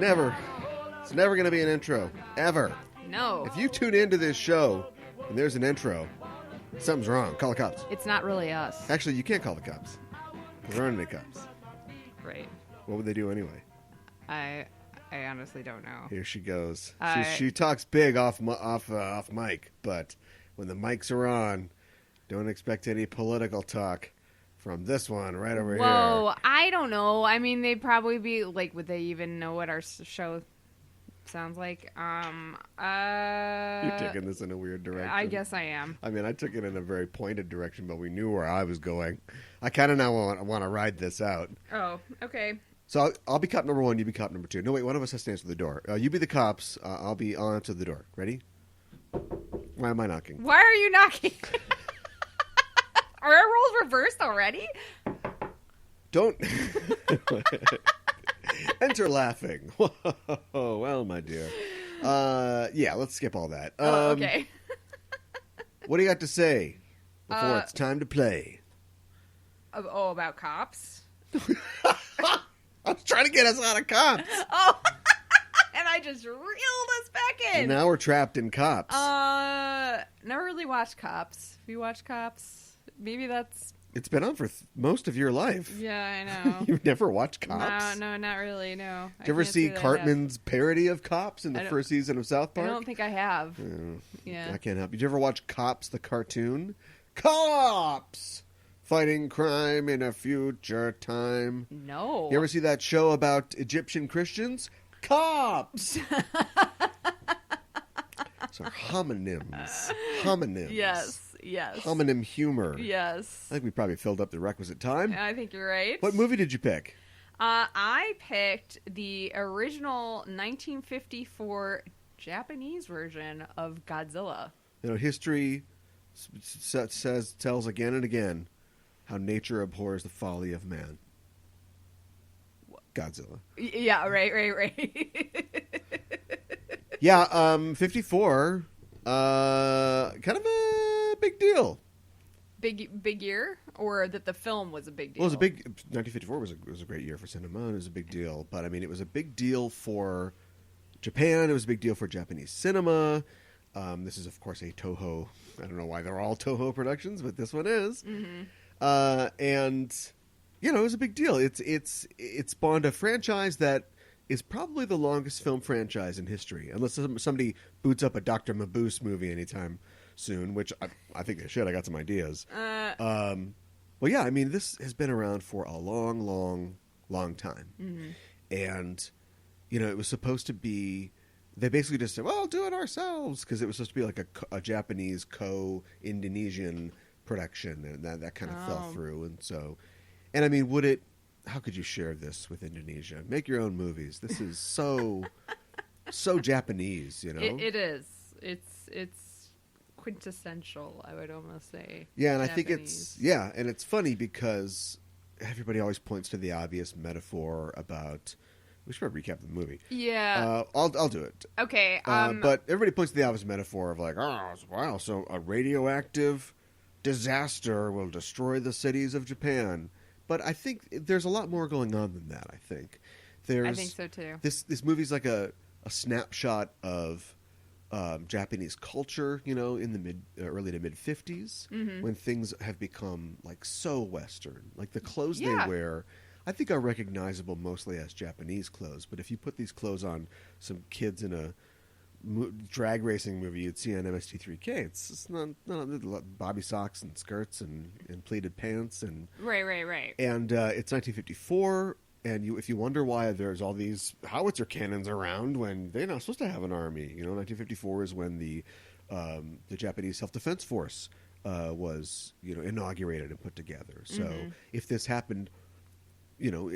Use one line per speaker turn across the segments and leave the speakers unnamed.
Never. It's never going to be an intro. Ever.
No.
If you tune into this show and there's an intro, something's wrong. Call the cops.
It's not really us.
Actually, you can't call the cops. There aren't any cops.
Right.
What would they do anyway?
I honestly don't know.
Here she goes. She talks big off mic, but when the mics are on, don't expect any political talk from this one right over here.
Whoa, I don't know. I mean, they'd probably be like, would they even know what our show sounds like?
You're taking this in a weird direction.
I guess I am.
I mean, I took it in a very pointed direction, but we knew where I was going. I kind of now want to ride this out.
Oh, okay.
So I'll be cop number one, you be cop number two. No, wait, one of us has to answer the door. You be the cops, I'll be on to the door. Ready? Why am I knocking?
Why are you knocking? Are our roles reversed already?
Don't enter laughing. Well, my dear. Yeah, let's skip all that.
Okay.
What do you got to say before it's time to play?
About cops?
I was trying to get us out of cops.
Oh, and I just reeled us back in.
And now we're trapped in cops.
Never really watched Cops. Have you watched Cops? Maybe that's...
It's been on for most of your life.
Yeah, I know.
You've never watched Cops?
No, not really, no.
Did you ever see Cartman's parody of Cops in the first season of South Park?
I don't think I have. Yeah.
I can't help you. Did you ever watch Cops, the cartoon? Cops! Fighting crime in a future time.
No.
You ever see that show about Egyptian Christians? Cops! So homonyms.
Yes.
Homonym humor.
Yes.
I think we probably filled up the requisite time.
I think you're right.
What movie did you pick?
I picked the original 1954 Japanese version of Godzilla.
You know, history tells again and again how nature abhors the folly of man. Godzilla.
Yeah, right.
Yeah, 54, kind of a big deal.
Big year? Or that the film was a big deal?
Well, it was 1954 was a great year for cinema. It was a big deal. But, I mean, it was a big deal for Japan. It was a big deal for Japanese cinema. This is, of course, a Toho. I don't know why they're all Toho productions, but this one is.
Mm-hmm.
And, you know, it was a big deal. It spawned a franchise that is probably the longest film franchise in history, unless somebody boots up a Dr. Mabuse movie anytime soon, which I think they should. I got some ideas. Well, yeah, I mean, this has been around for a long, long, long time.
Mm-hmm.
And, you know, it was supposed to be... They basically just said, well, do it ourselves, because it was supposed to be like a Japanese Indonesian production, and that kind of fell through. And so, and I mean, how could you share this with Indonesia? Make your own movies. This is so Japanese, you know?
It is. It's quintessential, I would almost say.
Yeah, and
Japanese.
I think and it's funny because everybody always points to the obvious metaphor about... We should probably recap the movie.
Yeah.
I'll do it.
Okay.
But everybody points to the obvious metaphor of like, oh, wow, so a radioactive disaster will destroy the cities of Japan. But I think there's a lot more going on than that, I think.
I think so, too.
This movie's like a snapshot of Japanese culture, you know, in the early to mid-50s,
mm-hmm.
when things have become like so Western. Like the clothes they wear... I think are recognizable mostly as Japanese clothes, but if you put these clothes on some kids in a drag racing movie you'd see on MST3K, it's not bobby socks and skirts and pleated pants and
right.
And it's 1954, and if you wonder why there's all these howitzer cannons around when they're not supposed to have an army, you know, 1954 is when the Japanese Self-Defense Force was, you know, inaugurated and put together. So
mm-hmm.
if this happened, you know,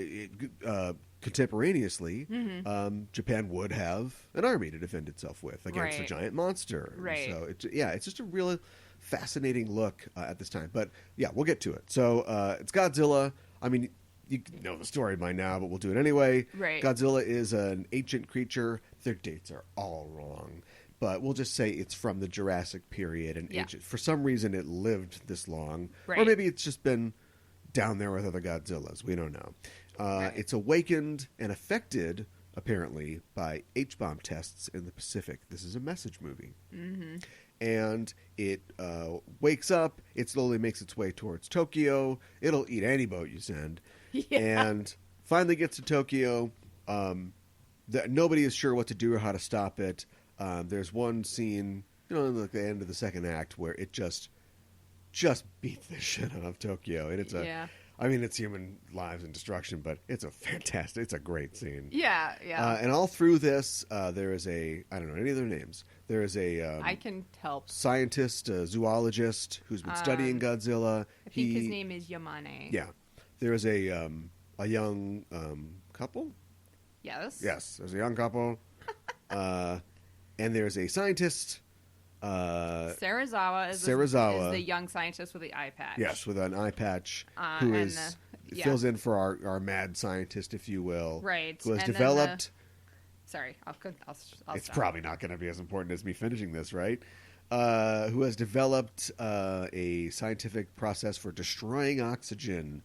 contemporaneously,
mm-hmm.
Japan would have an army to defend itself with against a giant monster.
Right.
So it's just a really fascinating look at this time. But yeah, we'll get to it. So it's Godzilla. I mean, you know the story by now, but we'll do it anyway.
Right.
Godzilla is an ancient creature. Their dates are all wrong. But we'll just say it's from the Jurassic period. And ancient. For some reason, it lived this long.
Right.
Or maybe it's just been down there with other Godzillas. We don't know. It's awakened and affected apparently, by H-bomb tests in the Pacific. This is a message movie.
Mm-hmm.
And it wakes up. It slowly makes its way towards Tokyo. It'll eat any boat you send.
Yeah.
And finally gets to Tokyo. Nobody is sure what to do or how to stop it. There's one scene, in the end of the second act, where it just beats the shit out of Tokyo. And it's it's human lives and destruction, but it's a great scene.
Yeah, yeah.
And all through this, there is I don't know any of their names. There is
I can help.
Scientist, a zoologist who's been studying Godzilla.
I think his name is Yamane.
Yeah. There is a young couple.
Yes.
Yes, there's a young couple. And there's a scientist.
Sarazawa is the young scientist with the eye patch.
Yes, with an eye patch, who fills in for our mad scientist, if you will.
Right.
Who has developed...
Sorry, I'll
it's
stop.
probably not going to be as important as me finishing this, right? Who has developed a scientific process for destroying oxygen.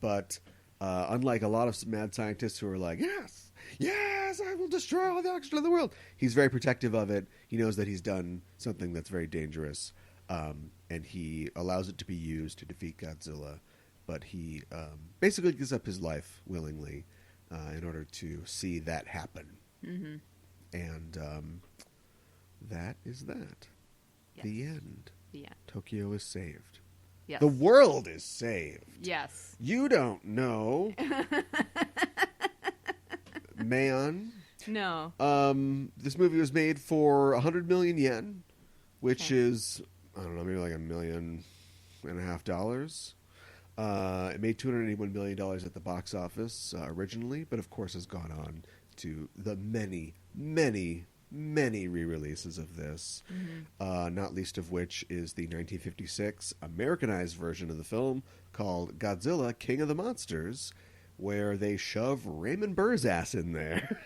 But unlike a lot of mad scientists who are like, yes, I will destroy all the oxygen in the world. He's very protective of it. He knows that he's done something that's very dangerous. And he allows it to be used to defeat Godzilla. But he basically gives up his life willingly in order to see that happen.
Mm-hmm.
And that is that.
Yes.
The end.
The end.
Tokyo is saved.
Yes.
The world is saved.
Yes.
You don't know. Man.
No.
This movie was made for 100 million yen, which is, I don't know, maybe like $1.5 million. It made $281 million at the box office originally, but of course has gone on to the many, many, many re-releases of this, not least of which is the 1956 Americanized version of the film called Godzilla, King of the Monsters, where they shove Raymond Burr's ass in there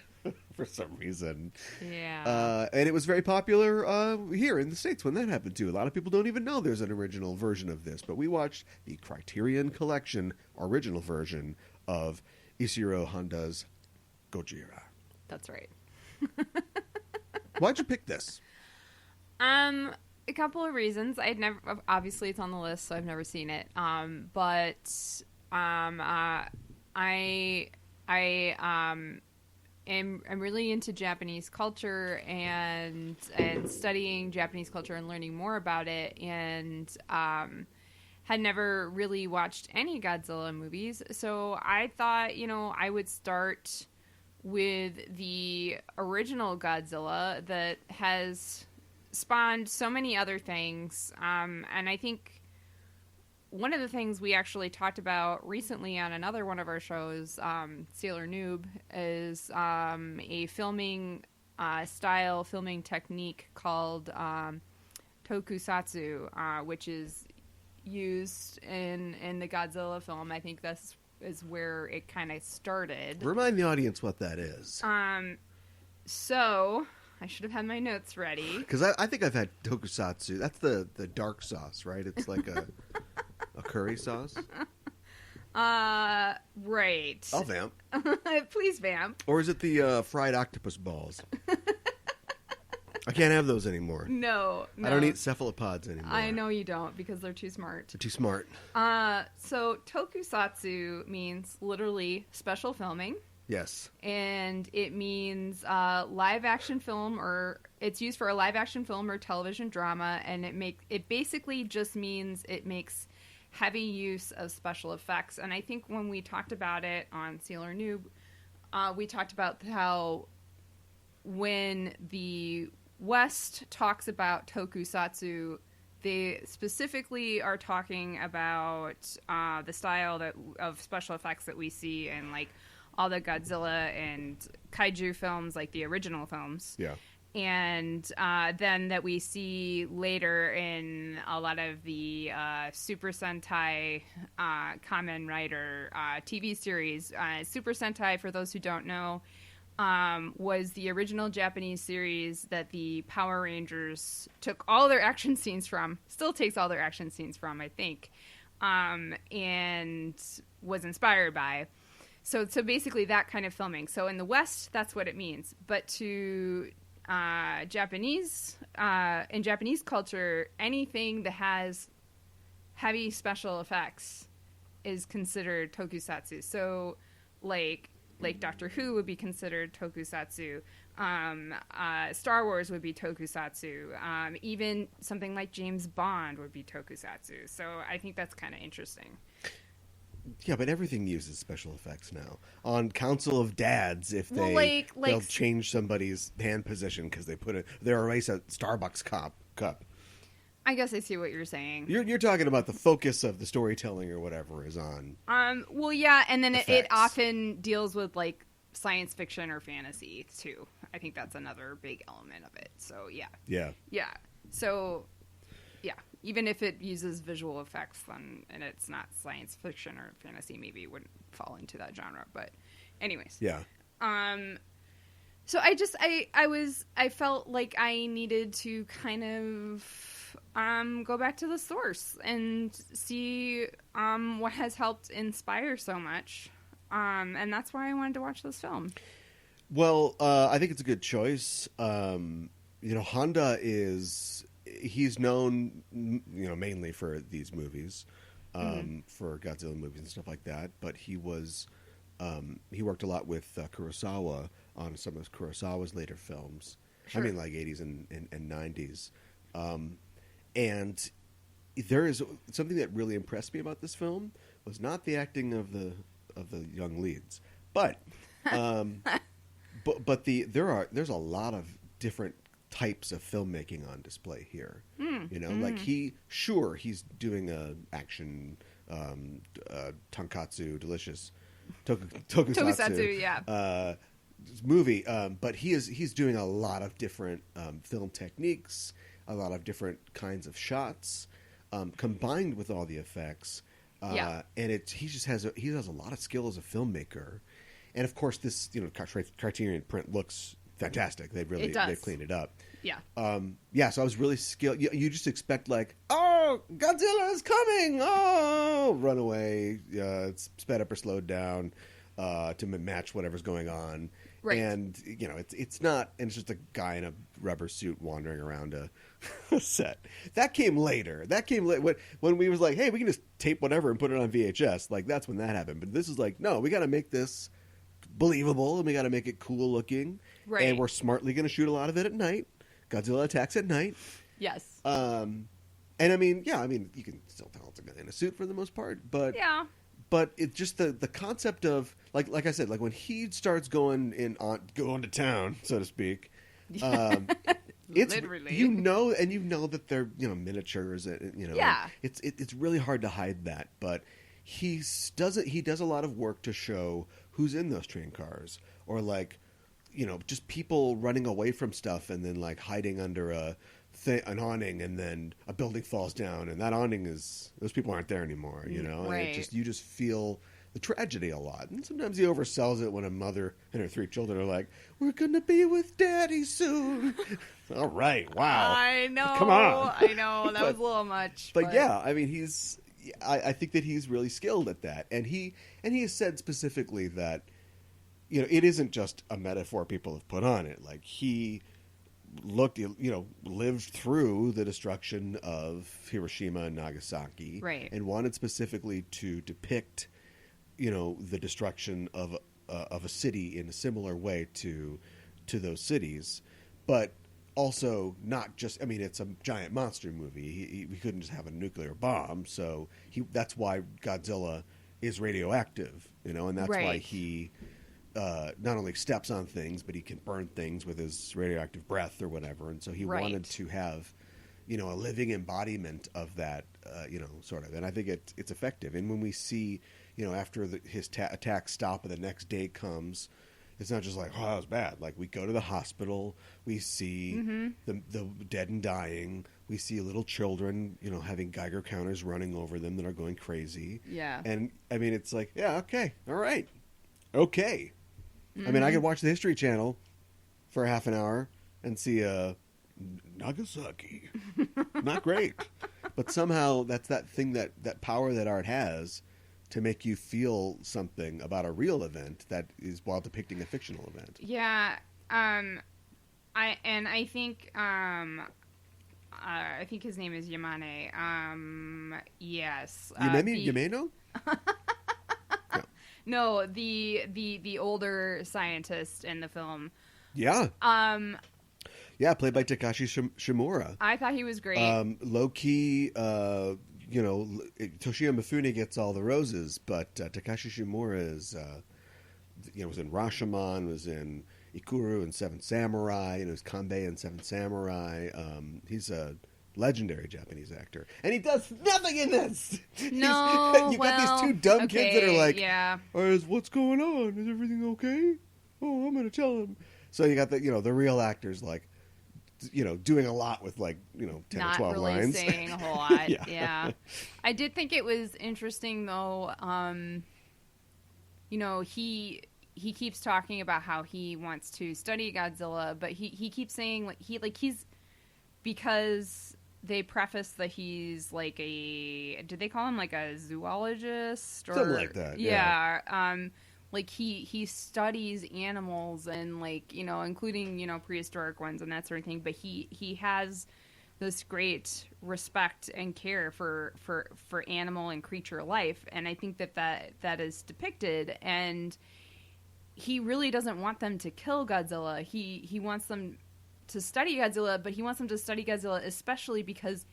for some reason.
Yeah.
And it was very popular here in the States when that happened too. A lot of people don't even know there's an original version of this, but we watched the Criterion Collection original version of Ishiro Honda's Gojira.
That's right.
Why'd you pick this?
A couple of reasons. Obviously it's on the list, so I've never seen it. I'm really into Japanese culture and studying Japanese culture and learning more about it, and had never really watched any Godzilla movies. So I thought, I would start with the original Godzilla that has spawned so many other things. And I think one of the things we actually talked about recently on another one of our shows, Sailor Noob, is a filming technique called tokusatsu, which is used in the Godzilla film. I think that's is where it kind of started.
Remind the audience what that is.
So I should have had my notes ready.
Because I think I've had tokusatsu. That's the dark sauce, right? It's like a curry sauce.
Right.
I'll vamp.
Please vamp.
Or is it the fried octopus balls? I can't have those anymore.
No.
I don't eat cephalopods anymore.
I know you don't, because they're too smart.
They're too smart.
So tokusatsu means literally special filming.
Yes.
And it means live action film, or it's used for a live action film or television drama, and it basically just means it makes heavy use of special effects. And I think when we talked about it on Sailor Noob, we talked about how when the West talks about tokusatsu, they specifically are talking about the style of special effects that we see in like all the Godzilla and kaiju films, like the original films.
Yeah.
And then that we see later in a lot of the Super Sentai Kamen Rider TV series. Super Sentai, for those who don't know, was the original Japanese series that the Power Rangers took all their action scenes from, still takes all their action scenes from, I think, and was inspired by. So basically that kind of filming. So in the West, that's what it means. But to in Japanese culture, anything that has heavy special effects is considered tokusatsu. So like Doctor Who would be considered tokusatsu. Star Wars would be tokusatsu. Even something like James Bond would be tokusatsu. So I think that's kind of interesting.
Yeah, but everything uses special effects now. On Council of Dads, if they'll change somebody's hand position because they erase a Starbucks cup.
I guess I see what you're saying.
You're talking about the focus of the storytelling or whatever is on.
Well, yeah, and then it often deals with like science fiction or fantasy too. I think that's another big element of it. So yeah. So yeah, even if it uses visual effects, then and it's not science fiction or fantasy, maybe it wouldn't fall into that genre. But anyways,
yeah.
So I felt like I needed to kind of go back to the source and see what has helped inspire so much. And that's why I wanted to watch this film.
Well, I think it's a good choice. Honda he's known, mainly for these movies, for Godzilla movies and stuff like that. But he worked a lot with Kurosawa on some of Kurosawa's later films. Sure. I mean, like 80s and 90s. And there is something that really impressed me about this film was not the acting of the young leads, but there's a lot of different types of filmmaking on display here. Like he's doing a action tonkatsu delicious tokusatsu movie, but he's doing a lot of different film techniques, a lot of different kinds of shots, combined with all the effects. And he has a lot of skill as a filmmaker, and of course this Criterion print looks fantastic. They've cleaned it up. So I was really skilled. You just expect like, oh, Godzilla is coming, oh, run away, it's sped up or slowed down to match whatever's going on. Right. And it's not, and it's just a guy in a rubber suit wandering around a set. That came later. When we was like, hey, we can just tape whatever and put it on VHS. Like that's when that happened. But this is like, no, we got to make this believable and we got to make it cool looking. Right. And we're smartly going to shoot a lot of it at night. Godzilla attacks at night.
Yes.
And I mean, you can still tell it's a guy in a suit for the most part, but yeah. But it's just the concept of like I said, like when he starts going to town, so to speak. It's
literally,
that they're miniatures,
yeah.
It's really hard to hide that, but he does a lot of work to show who's in those train cars, or like just people running away from stuff and then like hiding under an awning, and then a building falls down, and that awning those people aren't there anymore,
Right.
And you just feel the tragedy a lot. And sometimes he oversells it when a mother and her 3 children are like, we're gonna be with daddy soon. All right, wow,
I know,
come on.
I know that was a little much,
but yeah, I mean I think that he's really skilled at that, and he has said specifically that it isn't just a metaphor people have put on it. Like he lived through the destruction of Hiroshima and Nagasaki,
right,
and wanted specifically to depict, the destruction of a city in a similar way to those cities, but also not just. I mean, it's a giant monster movie. We couldn't just have a nuclear bomb, so that's why Godzilla is radioactive, and that's why he. Not only steps on things, but he can burn things with his radioactive breath or whatever. And so he wanted to have, a living embodiment of that, sort of. And I think it's effective. And when we see, after his attack stop and the next day comes, it's not just like, oh, that was bad. Like we go to the hospital, we see the dead and dying. We see little children, having Geiger counters running over them that are going crazy.
Yeah.
And I mean, it's like, yeah, okay, all right, okay. I mean, I could watch the History Channel for half an hour and see Nagasaki. Not great. But somehow that's that thing, that power that art has to make you feel something about a real event that is while depicting a fictional event.
Yeah. I think his name is Yamane. Yes.
Yameno?
No, the older scientist in the film.
Yeah. Yeah, played by Takashi Shimura.
I thought he was great.
Low key, Toshio Mifune gets all the roses, but Takashi Shimura is, was in Rashomon, was in Ikuru and Seven Samurai, was Kanbei in Seven Samurai. He's a legendary Japanese actor, and he does nothing in this.
No,
you got these two dumb kids that are like,
yeah.
"What's going on? Is everything okay? Oh, I'm gonna tell him." So you got the real actors like, doing a lot with 10 or 12
Not really
lines,
saying a whole lot.
Yeah.
I did think it was interesting though. He keeps talking about how he wants to study Godzilla, but he keeps saying he's because they preface that he's like did they call him like a zoologist or
something like that? Yeah.
He studies animals and including prehistoric ones and that sort of thing, but he has this great respect and care for animal and creature life, and I think that is depicted, and he really doesn't want them to kill Godzilla. He wants them to study Godzilla, but he wants them to study Godzilla especially because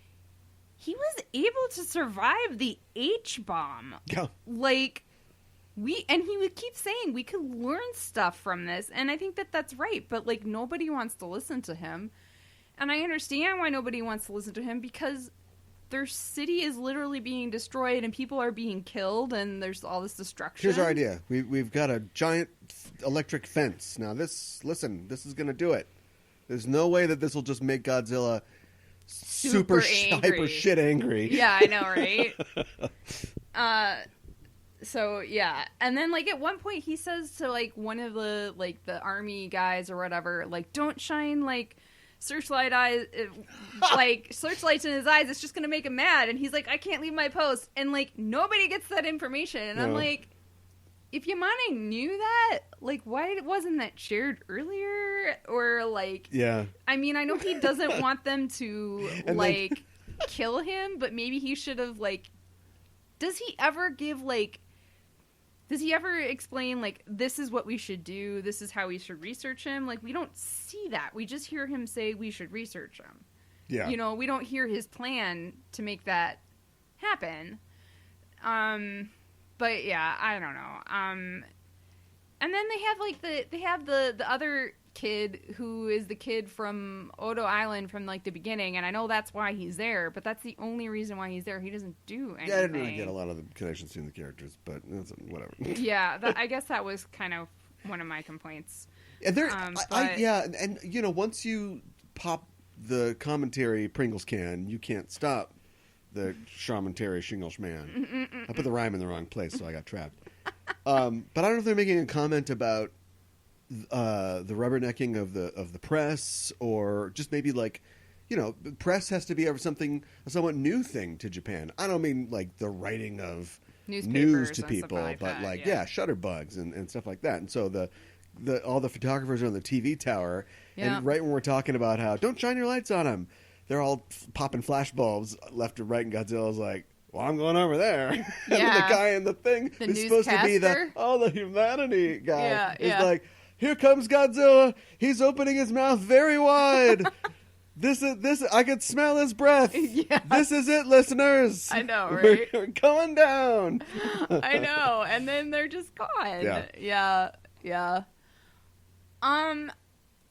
he was able to survive the H-bomb.
Yeah.
He would keep saying we could learn stuff from this, and I think that's right, but nobody wants to listen to him. And I understand why nobody wants to listen to him, because their city is literally being destroyed and people are being killed and there's all this destruction.
Here's our idea. We've got a giant electric fence. Now this is going to do it. There's no way that this will just make Godzilla super hyper shit angry.
Yeah, I know, right? So yeah, and then at one point he says to one of the army guys or whatever, don't shine searchlights in his eyes. It's just gonna make him mad. And he's like, I can't leave my post. And nobody gets that information. And no. I'm like, if Yamane knew that, why wasn't that shared earlier? Or
yeah. I
mean, I know he doesn't want them to kill him, but maybe he should have does he ever explain, this is what we should do, this is how we should research him? We don't see that. We just hear him say we should research him. Yeah. We don't hear his plan to make that happen. But, yeah, I don't know. And then they have the other kid who is the kid from Odo Island from the beginning, and I know that's why he's there, but that's the only reason why he's there. He doesn't do anything.
Yeah, I didn't really get a lot of the connections between the characters, but whatever.
Yeah, I guess that was kind of one of my complaints.
And once you pop the commentary Pringles can, you can't stop the Shaman-Terry Shingles man. I put the rhyme in the wrong place, so I got trapped. But I don't know if they're making a comment about the rubbernecking of the press, or just maybe press has to be a somewhat new thing to Japan. I don't mean the writing of news to people, but shutterbugs and stuff like that. And so all the photographers are on the TV tower, and right when we're talking about how don't shine your lights on them, they're all popping flash bulbs left and right, and Godzilla's like, well, I'm going over there. Yeah. And the guy in the thing is supposed to be the humanity guy. It's like, here comes Godzilla. He's opening his mouth very wide. This. I could smell his breath. Yeah. This is it, listeners.
I know, right?
We're going down.
I know, and then they're just gone. Yeah.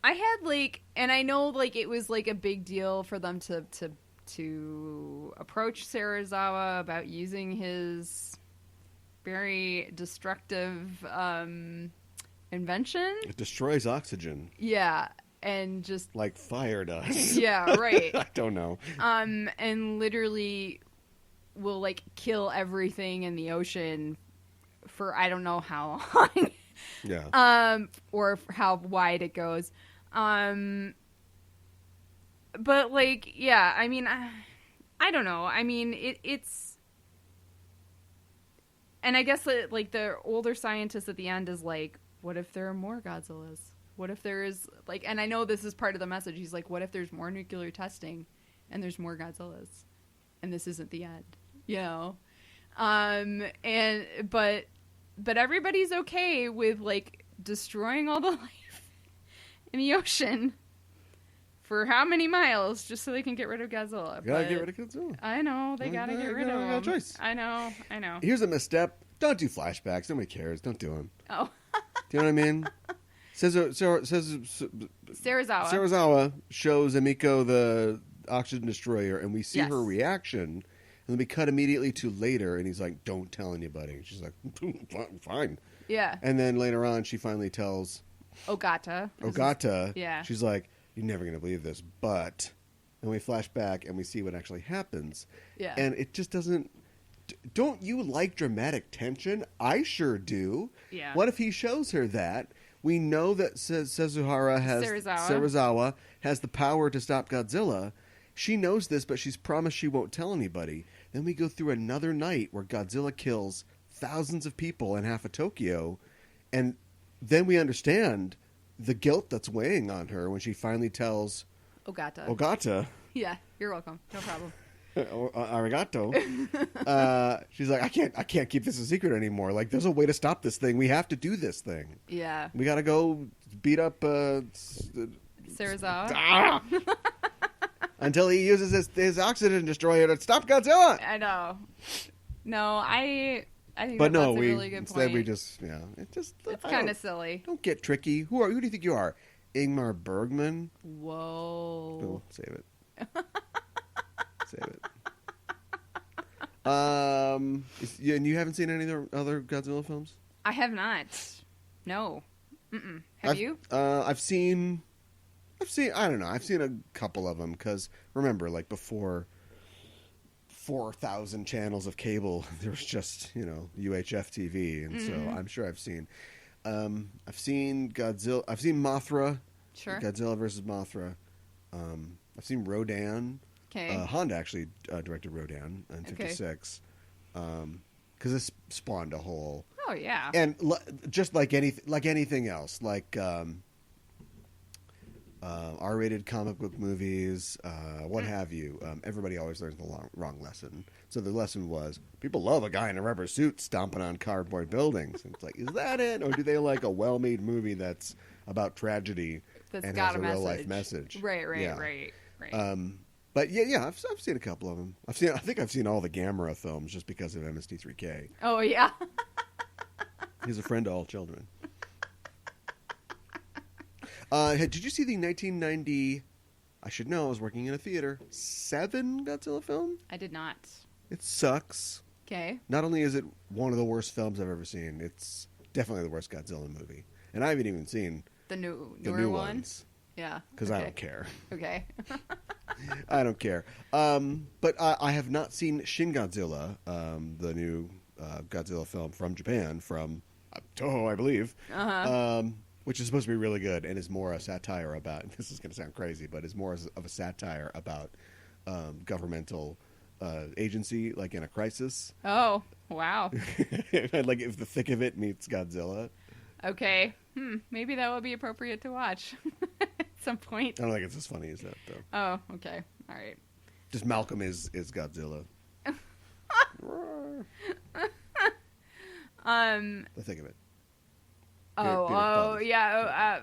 I had and I know it was a big deal for them to approach Serizawa about using his very destructive invention.
It destroys oxygen.
Yeah, and just
like fire does.
Yeah, right.
I don't know.
And literally will kill everything in the ocean for I don't know how long.
Yeah.
Or how wide it goes. But yeah, I mean, I don't know. I mean, it's And I guess like the older scientist at the end is like, what if there are more Godzillas? What if there is like, and I know this is part of the message. He's like, what if there's more nuclear testing and there's more Godzillas and this isn't the end, you know? But everybody's okay with like destroying all the life in the ocean for how many miles just so they can get rid of Godzilla.
Gotta get rid of Godzilla.
I know they gotta get rid of him.
Choice.
I know.
Here's a misstep. Don't do flashbacks. Nobody cares. Don't do them.
Oh.
Do you know what I mean? Serizawa shows Emiko the oxygen destroyer, and we see her reaction, and then we cut immediately to later, and he's like, "Don't tell anybody." And she's like, "Fine."
Yeah.
And then later on, she finally tells
Ogata.
Yeah. She's like, "You're never gonna believe this," but, and we flash back and we see what actually happens.
Yeah.
And it just doesn't. Don't you like dramatic tension? I sure do.
Yeah.
What if he shows her that? We know that Serizawa has the power to stop Godzilla. She knows this, but she's promised she won't tell anybody. Then we go through another night where Godzilla kills thousands of people in half of Tokyo, and then we understand the guilt that's weighing on her when she finally tells Ogata.
Yeah, you're welcome. No problem.
Arigato. She's like, I can't keep this a secret anymore. Like, there's a way to stop this thing. We have to do this thing.
Yeah.
We got to go beat up
Serizawa.
Until he uses his oxygen destroyer to stop Godzilla.
I know. No, I think
but
that's
no,
a really good
instead
point.
we just it's
kind of silly.
Don't get tricky. Who do you think you are? Ingmar Bergman?
Whoa.
Oh, save it. Save it. And you haven't seen any other Godzilla films?
I have not. No. Mm-mm. Have you?
I've seen. I don't know. I've seen a couple of them because remember, like before 4,000 channels of cable, there was just UHF TV, and so I'm sure I've seen. I've seen Godzilla. I've seen Mothra.
Sure.
Godzilla versus Mothra. I've seen Rodan.
Okay.
Honda actually directed Rodan in '56 because this spawned a whole.
Oh yeah.
And just like anything else, like R-rated comic book movies, what have you. Everybody always learns the wrong lesson. So the lesson was people love a guy in a rubber suit stomping on cardboard buildings. And it's like, is that it, or do they like a well-made movie that's about tragedy and has a real life message?
Right.
But yeah, I've seen a couple of them. I think I've seen all the Gamera films just because of MST3K.
Oh yeah.
He's a friend to all children. Did you see the 1990? I should know. I was working in a theater. 7 Godzilla film.
I did not.
It sucks.
Okay.
Not only is it one of the worst films I've ever seen, it's definitely the worst Godzilla movie. And I haven't even seen
the new
ones.
Yeah.
Because I don't care.
Okay.
I don't care. But I have not seen Shin Godzilla, the new Godzilla film from Japan, from Toho, I believe. Which is supposed to be really good and is more a satire about, this is going to sound crazy, but is more of a satire about governmental agency, like in a crisis.
Oh, wow.
Like if the thick of it meets Godzilla.
Okay. Maybe that would be appropriate to watch at some point.
I don't think it's as funny as that, though.
Oh, okay. All right.
Just Malcolm is Godzilla. The thick of it.
Yeah.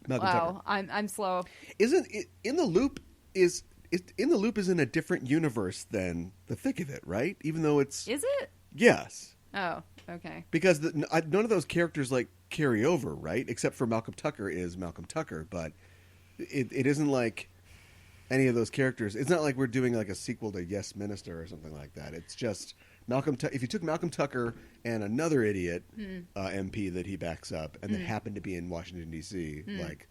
Malcolm
Wow,
Tucker.
I'm slow.
Isn't it, In the Loop is in a different universe than the thick of it, right? Even though it's
Is it?
Yes.
Oh, okay.
Because none of those characters like carry over, right? Except for Malcolm Tucker is Malcolm Tucker, but it isn't like any of those characters. It's not like we're doing like a sequel to Yes Minister or something like that. It's just if you took Malcolm Tucker and another idiot MP that he backs up and that happened to be in Washington, D.C., like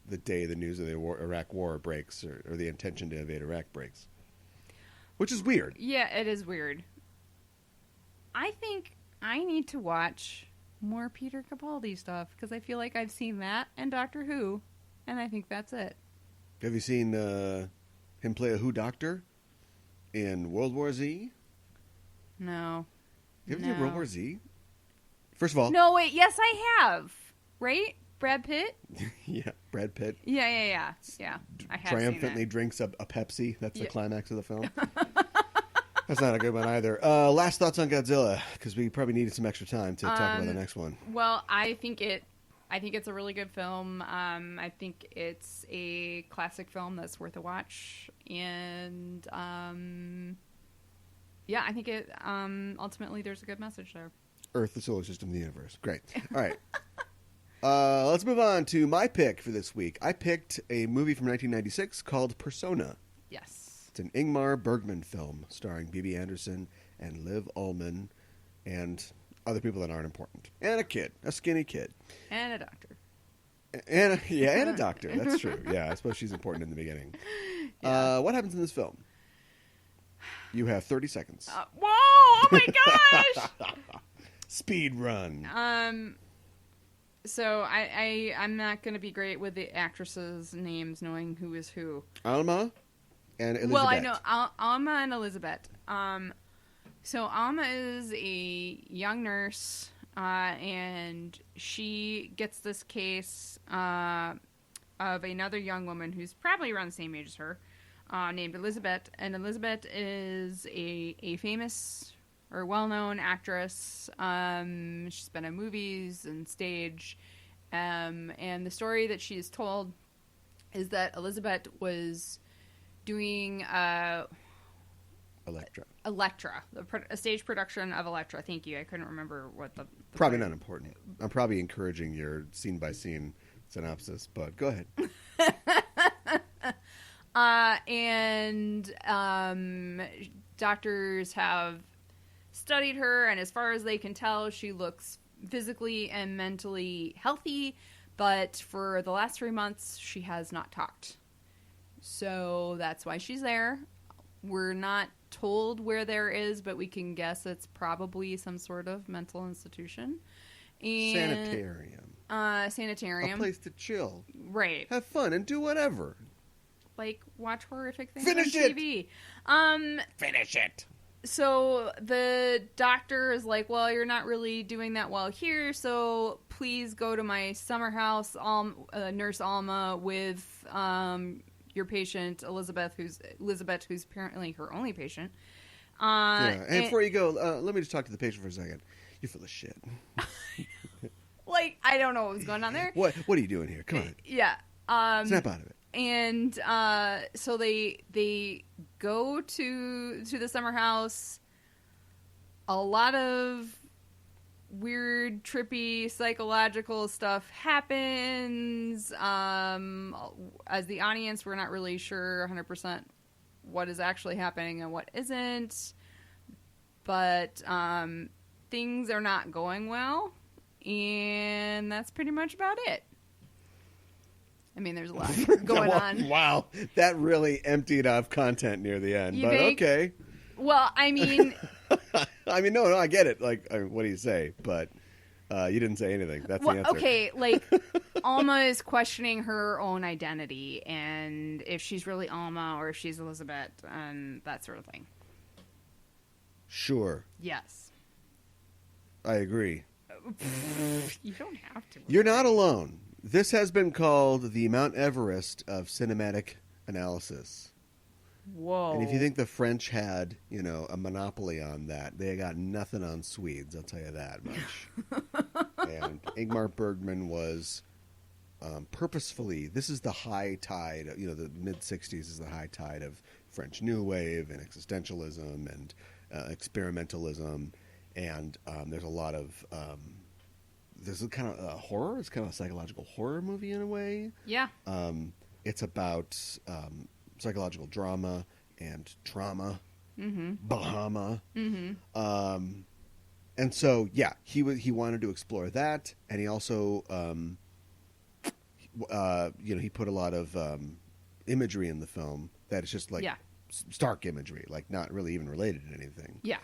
the day the news of the Iraq war breaks or the intention to invade Iraq breaks. Which is weird.
Yeah, it is weird. I think I need to watch more Peter Capaldi stuff because I feel like I've seen that and Doctor Who, and I think that's it.
Have you seen him play a Who doctor in World War Z?
No.
You ever seen World War Z? First of all...
No, wait. Yes, I have. Right? Brad Pitt?
Yeah, Brad Pitt.
Yeah. I have
triumphantly
seen
drinks a Pepsi. That's the climax of the film. That's not a good one either. Last thoughts on Godzilla, because we probably needed some extra time to talk about the next one.
Well, I think it's a really good film. I think it's a classic film that's worth a watch, and yeah, I think it ultimately there's a good message there.
Earth, the solar system, the universe. Great. All right. Let's move on to my pick for this week. I picked a movie from 1996 called Persona.
Yes.
It's an Ingmar Bergman film starring Bibi Andersson and Liv Ullmann and other people that aren't important. And a kid, a skinny kid.
And a doctor.
And a doctor. That's true. Yeah, I suppose she's important in the beginning. Yeah. What happens in this film? You have 30 seconds.
Whoa! Oh my gosh!
Speed run.
So I'm not going to be great with the actresses' names, knowing who is who.
Alma and Elizabeth.
Well, I know Alma and Elizabeth. So Alma is a young nurse, and she gets this case of another young woman who's probably around the same age as her, named Elizabeth. And Elizabeth is a famous or well-known actress. She's been in movies and stage. And the story that she is told is that Elizabeth was doing Electra, a stage production of Electra. Thank you. I couldn't remember what the
probably not important. I'm probably encouraging your scene-by-scene synopsis, but go ahead.
And doctors have studied her, and as far as they can tell, she looks physically and mentally healthy, but for the last 3 months, she has not talked. So that's why she's there. We're not told where there is, but we can guess it's probably some sort of mental institution. And, sanitarium.
A place to chill.
Right.
Have fun and do whatever.
Like, watch horrific things
Finish
on TV.
Finish it.
So the doctor is like, well, you're not really doing that well here, so please go to my summer house, Nurse Alma, with your patient, Elizabeth, who's apparently her only patient.
And before you go, let me just talk to the patient for a second. You're full of shit.
Like, I don't know what was going on there.
What are you doing here? Come on.
Yeah.
Snap out of it.
And so they go to the summer house. A lot of weird, trippy, psychological stuff happens. As the audience, we're not really sure 100% what is actually happening and what isn't. But things are not going well. And that's pretty much about it. I mean, there's a lot going on.
Wow. That really emptied of content near the end. Okay.
Well, I mean...
no, I get it. Like, what do you say? But you didn't say anything. That's the answer.
Okay, like, Alma is questioning her own identity and if she's really Alma or if she's Elizabeth and that sort of thing.
Sure.
Yes.
I agree.
You don't have to.
You're not alone. This has been called the Mount Everest of cinematic analysis.
Whoa.
And if you think the French had, a monopoly on that, they got nothing on Swedes, I'll tell you that much. And Ingmar Bergman was purposefully, this is the high tide, the mid-'60s is the high tide of French New Wave and existentialism and experimentalism. And there's a lot of... there's a kind of horror. It's kind of a psychological horror movie in a way.
Yeah.
It's about psychological drama and trauma.
Mm-hmm.
Bahama.
Mm-hmm.
And so, yeah, he wanted to explore that, and he also, he put a lot of imagery in the film that is just like stark imagery, like not really even related to anything.
Yeah.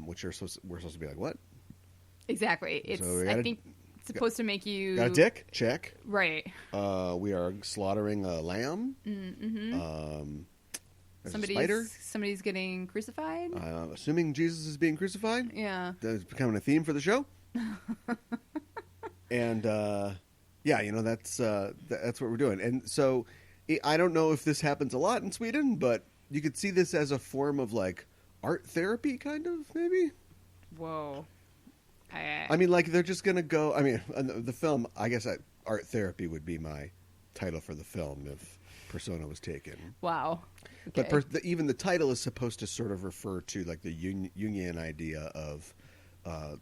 Which we're supposed to be like, what?
Exactly. It's I think it's supposed to make you...
Got a dick? Check.
Right.
We are slaughtering a lamb.
Mm-hmm.
There's a spider.
Somebody's getting crucified.
Assuming Jesus is being crucified.
Yeah.
That's becoming a theme for the show. And that's what we're doing. And so I don't know if this happens a lot in Sweden, but you could see this as a form of like art therapy, kind of, maybe.
Whoa.
I mean, like, they're just gonna go. I mean, the film. I guess art therapy would be my title for the film if Persona was taken.
Wow. Okay.
But even the title is supposed to sort of refer to like the Jungian idea of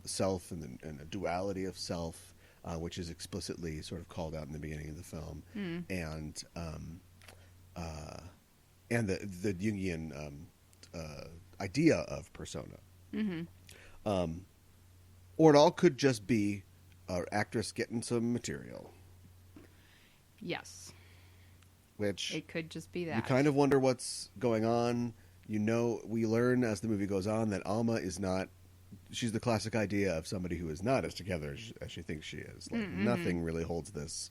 self and the duality of self, which is explicitly sort of called out in the beginning of the film, and the Jungian idea of persona. Mm-hmm. Or it all could just be an actress getting some material.
Yes.
Which
it could just be that.
You kind of wonder what's going on. You know, we learn as the movie goes on that Alma is not. She's the classic idea of somebody who is not as together as she thinks she is. Like nothing really holds this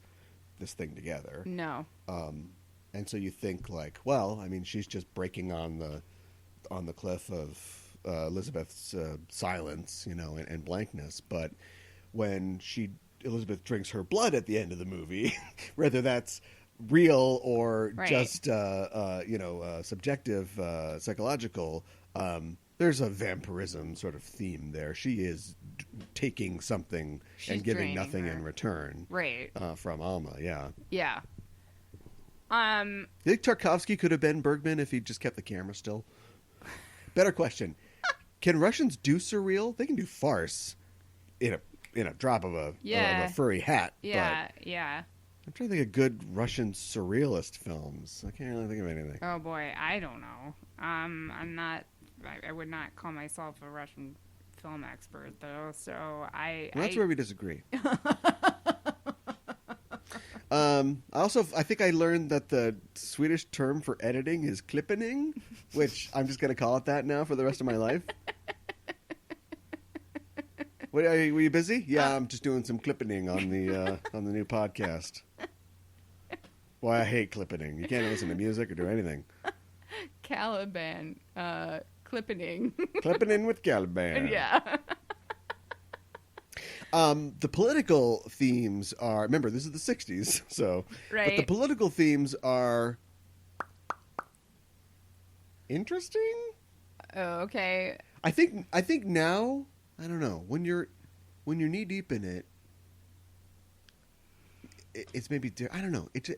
thing together.
No.
And so you think like, well, I mean, she's just breaking on the cliff of Elizabeth's silence, and blankness. But when Elizabeth drinks her blood at the end of the movie, whether that's real or just subjective, psychological, there's a vampirism sort of theme there. She is taking something and giving nothing in return,
right?
From Alma, yeah.
You
think Tarkovsky could have been Bergman if he just kept the camera still? Better question: can Russians do surreal? They can do farce in a drop of a furry hat.
Yeah, yeah.
I'm trying to think of good Russian surrealist films. I can't really think of anything.
Oh boy, I don't know. I'm not. I would not call myself a Russian film expert, though. So
that's where we disagree. I think I learned that the Swedish term for editing is klippening, which I'm just going to call it that now for the rest of my life. Were you busy? Yeah, I'm just doing some klippening on the new podcast. Boy, I hate klippening. You can't listen to music or do anything.
Caliban, klippening.
Klippening with Caliban.
Yeah.
The political themes are. Remember, this is the '60s, so.
Right.
But the political themes are interesting.
Oh, okay.
I think now. I don't know. When you're knee deep in it, it's maybe. I don't know. Okay.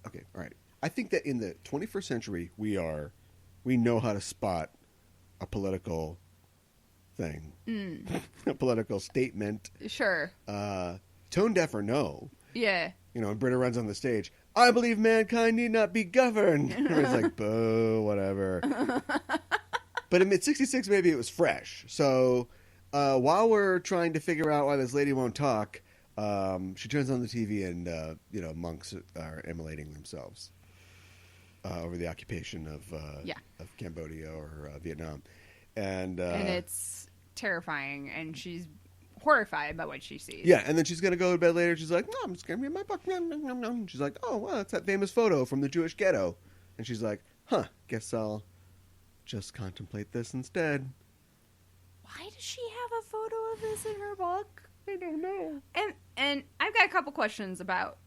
All right. I think that in the 21st century, we know how to spot a political thing, a political statement.
Sure.
Tone deaf or no.
Yeah.
When Britta runs on the stage, I believe mankind need not be governed. Everybody's like, boo, whatever. But in mid-'66, maybe it was fresh. So while we're trying to figure out why this lady won't talk, she turns on the TV and, monks are immolating themselves over the occupation of Cambodia or Vietnam. And
it's terrifying, and she's horrified by what she sees.
Yeah, and then she's going to go to bed later. She's like, no, I'm just going to read my book. She's like, oh, well, it's that famous photo from the Jewish ghetto. And she's like, guess I'll just contemplate this instead.
Why does she have a photo of this in her book?
I don't know.
And I've got a couple questions about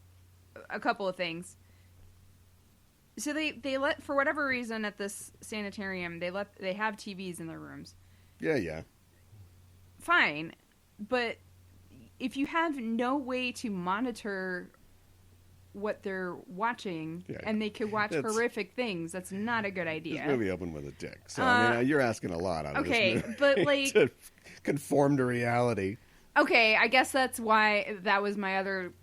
a couple of things. So they let, for whatever reason at this sanitarium, they have TVs in their rooms.
Yeah.
Fine, but if you have no way to monitor what they're watching, and they could watch horrific things, that's not a good idea.
This movie opened with a dick, so I mean, you're asking a lot out of this movie.
But like
to conform to reality.
Okay, I guess that's why that was my other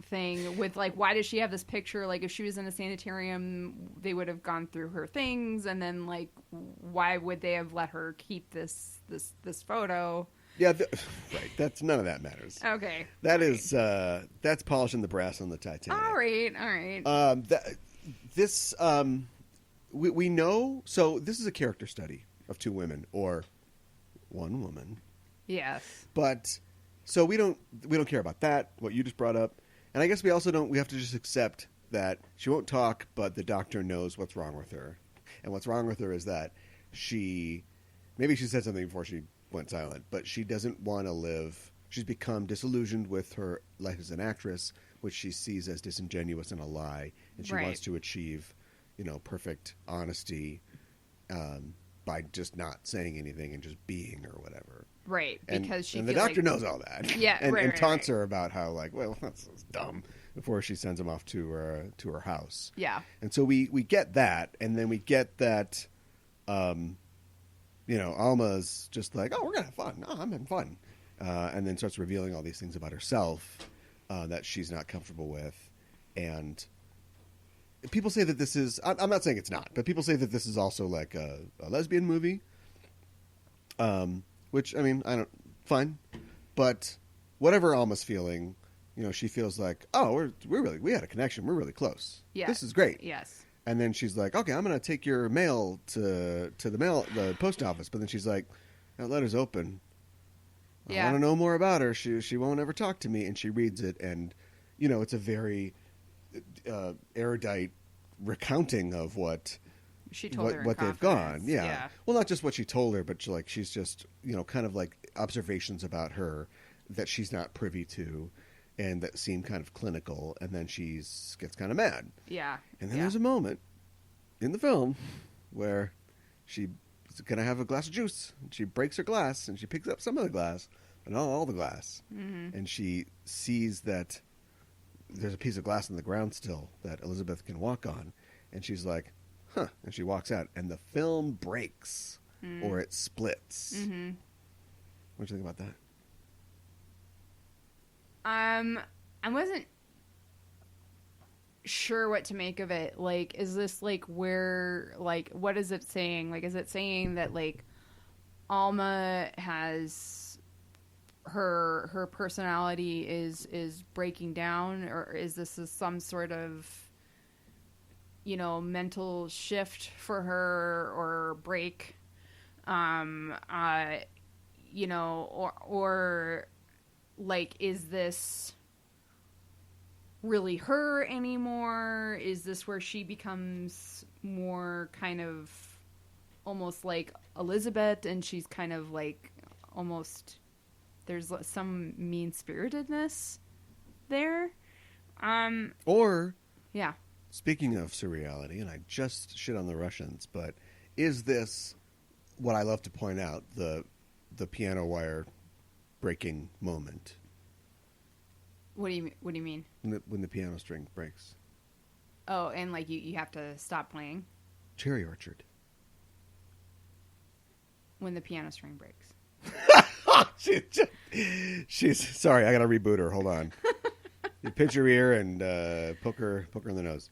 thing with, like, why does she have this picture? Like, if she was in a sanitarium, they would have gone through her things, and then, like, why would they have let her keep this photo?
Yeah, right. That's none of that matters.
Okay,
is that's polishing the brass on the Titanic.
All right.
We know. So this is a character study of two women or one woman.
Yes,
but so we don't care about that. What you just brought up, and I guess we also don't. We have to just accept that she won't talk, but the doctor knows what's wrong with her. And what's wrong with her is that maybe she said something before she went silent, but she doesn't want to live. She's become disillusioned with her life as an actress, which she sees as disingenuous and a lie, and she wants to achieve, perfect honesty by just not saying anything and just being or whatever.
Right, because
and the doctor knows all that.
Yeah,
and taunts her about how that's dumb before she sends him off to her house.
Yeah,
and so we get that, and then we get that. Alma's just like, oh, we're gonna have fun. Oh, I'm having fun, and then starts revealing all these things about herself that she's not comfortable with, and people say that this is. I'm not saying it's not, but people say that this is also like a lesbian movie. Which, I mean, I don't... Fine. But whatever Alma's feeling, she feels like, oh, we had a connection. We're really close. Yeah. This is great.
Yes.
And then she's like, okay, I'm going to take your mail to the post office. But then she's like, that letter's open. I want to know more about her. She won't ever talk to me. And she reads it. And, it's a very erudite recounting of what...
She told her
what they've gone. Yeah. Well, not just what she told her, but she's just, kind of like observations about her that she's not privy to and that seem kind of clinical. And then she gets kind of mad. Yeah. And then there's a moment in the film where she's going to have a glass of juice. And she breaks her glass and she picks up some of the glass, but not all the glass. Mm-hmm. And she sees that there's a piece of glass on the ground still that Elizabeth can walk on. And she's like, huh, and she walks out, and the film breaks, or it splits. Mm-hmm. What do you think about that?
I wasn't sure what to make of it. Like, is this, like, where, like, what is it saying? Like, is it saying that, like, Alma has... her personality is breaking down, or is this some sort of... mental shift for her or break, or like, is this really her anymore? Is this where she becomes more kind of almost like Elizabeth, and she's kind of like almost, there's some mean-spiritedness there?
Or...
Yeah.
Speaking of surreality, and I just shit on the Russians, but is this what I love to point out, the piano wire breaking moment?
What do you mean?
When the piano string breaks.
Oh, and like you have to stop playing?
Cherry Orchard.
When the piano string breaks.
She's sorry, I gotta reboot her. Hold on. You pinch her ear and poke her in the nose.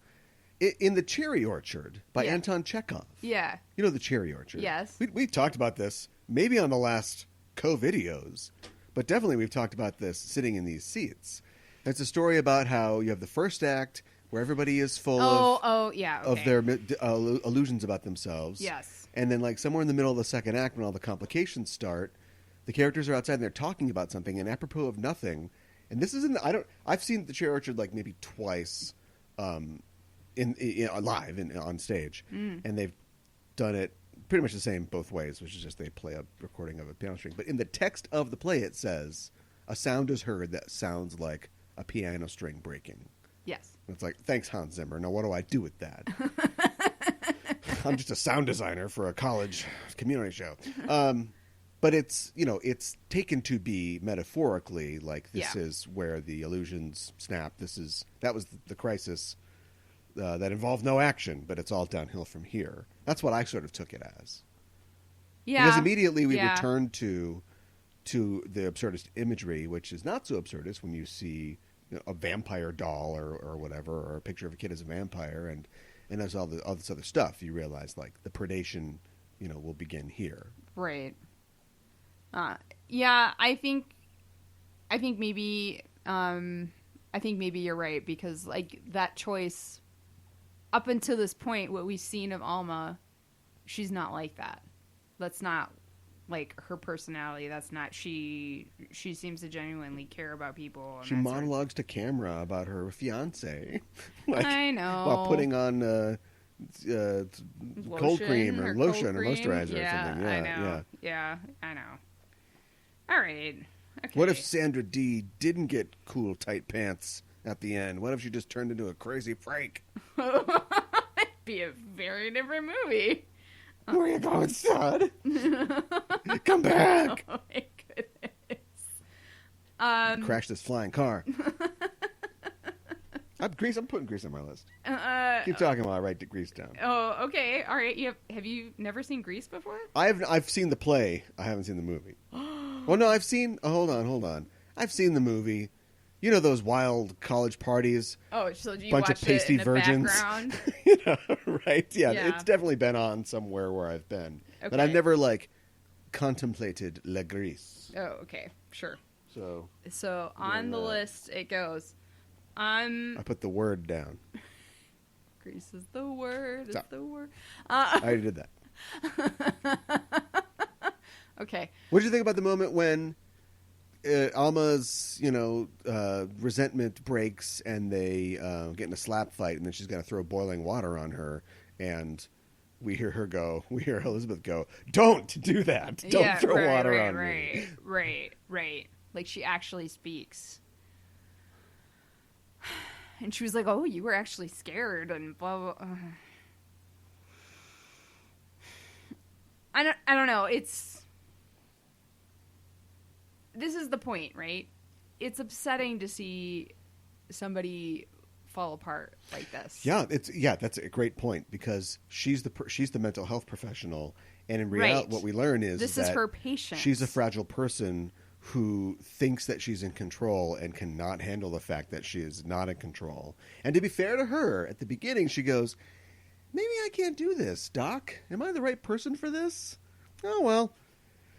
In The Cherry Orchard by Anton Chekhov.
Yeah.
You know The Cherry Orchard?
Yes.
We talked about this maybe on the last COVideos, but definitely we've talked about this sitting in these seats. It's a story about how you have the first act where everybody is full of their illusions about themselves.
Yes.
And then like somewhere in the middle of the second act when all the complications start, the characters are outside and they're talking about something, and apropos of nothing. And this is I've seen The Cherry Orchard like maybe twice live on stage, and they've done it pretty much the same both ways, which is just they play a recording of a piano string. But in the text of the play, it says a sound is heard that sounds like a piano string breaking.
Yes.
And it's like, thanks, Hans Zimmer. Now what do I do with that? I'm just a sound designer for a college community show. But it's taken to be metaphorically like this is where the illusions snap. That was the crisis that involved no action, but it's all downhill from here. That's what I sort of took it as. Yeah. Because immediately we returned to the absurdist imagery, which is not so absurdist when you see a vampire doll or whatever, or a picture of a kid as a vampire, and there's all this other stuff. You realize like the predation, will begin here.
Right. Yeah, I think maybe you're right, because like that choice up until this point, what we've seen of Alma, she's not like that. That's not like her personality. That's not she seems to genuinely care about people. And
she monologues to camera about her fiance.
I know.
While putting on cold cream or lotion or
cream?
moisturizer
Yeah,
or something.
I know. Yeah, I know. All right. Okay.
What if Sandra D didn't get cool tight pants at the end? What if she just turned into a crazy freak?
It'd be a very different movie.
Where are you going, son? Come back!
Oh my goodness.
Crash this flying car. I'm putting Grease on my list. Keep talking while I write Grease down.
Oh, okay. All right. Have you never seen Grease before?
I've seen the play. I haven't seen the movie. Well, no, I've seen... Oh, hold on. I've seen the movie. You know those wild college parties?
Oh, so do you
bunch
watch
of pasty
it in the
virgins.
background?
You know, right? Yeah,
Yeah.
it's definitely been on somewhere where I've been.
Okay.
But I've never, contemplated La Grease.
Oh, okay. Sure.
So
on the list it goes.
I put the word down.
Grease is the word. It's the word.
I already did that.
Okay.
What did you think about the moment when Alma's, resentment breaks and they get in a slap fight, and then she's got to throw boiling water on her, and we hear Elizabeth go, "Don't do that! Don't throw water on me!"
Right. Like she actually speaks, and she was like, "Oh, you were actually scared," and blah blah. I don't know. This is the point, right? It's upsetting to see somebody fall apart like this.
Yeah, that's a great point, because she's the mental health professional, and in reality, what we learn is
this is her patient.
She's a fragile person who thinks that she's in control and cannot handle the fact that she is not in control. And to be fair to her, at the beginning, she goes, "Maybe I can't do this, Doc. Am I the right person for this? Oh well."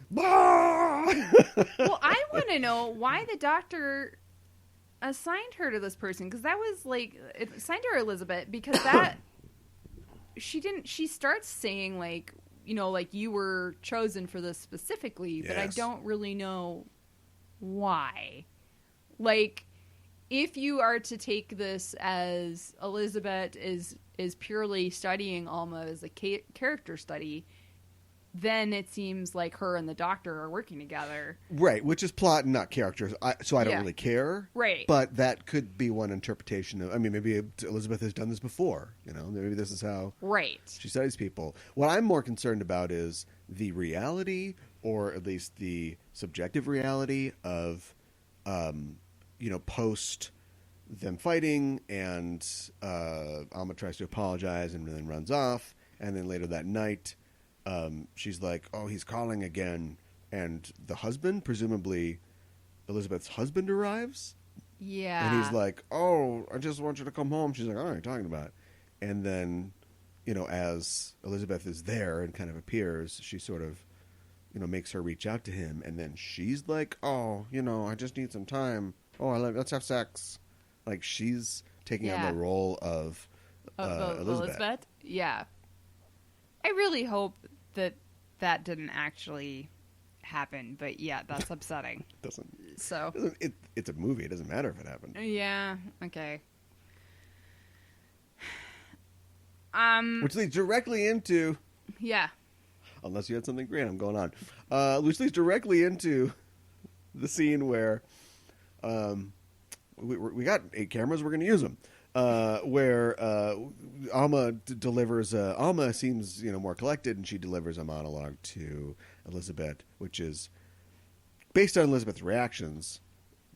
Well, I want to know why the doctor assigned her to this person, because that was assigned her Elizabeth, because that she starts saying you were chosen for this specifically, but I don't really know why. If you are to take this as Elizabeth is purely studying Alma as a character study, then it seems like her and the doctor are working together.
Right, which is plot and not characters. So I don't really care.
Right.
But that could be one interpretation of... maybe Elizabeth has done this before. Maybe this is how she studies people. What I'm more concerned about is the reality, or at least the subjective reality of, post them fighting, and Alma tries to apologize and then runs off. And then later that night... she's like, "Oh, he's calling again," and the husband, presumably Elizabeth's husband, arrives.
Yeah,
and he's like, "Oh, I just want you to come home." She's like, "Oh, what are you talking about?" And then, as Elizabeth is there and kind of appears, she sort of, makes her reach out to him, and then she's like, "Oh, I just need some time. Oh, let's have sex." Like she's taking on the role of Elizabeth.
Yeah. I really hope that didn't actually happen, but yeah, that's upsetting.
It's a movie. It doesn't matter if it happened.
Yeah. Okay.
Which leads directly into...
Yeah.
Unless you had something great, I'm going on. Which leads directly into the scene where we got 8 cameras. We're going to use them. Where Alma delivers... Alma seems more collected, and she delivers a monologue to Elizabeth, which is based on Elizabeth's reactions,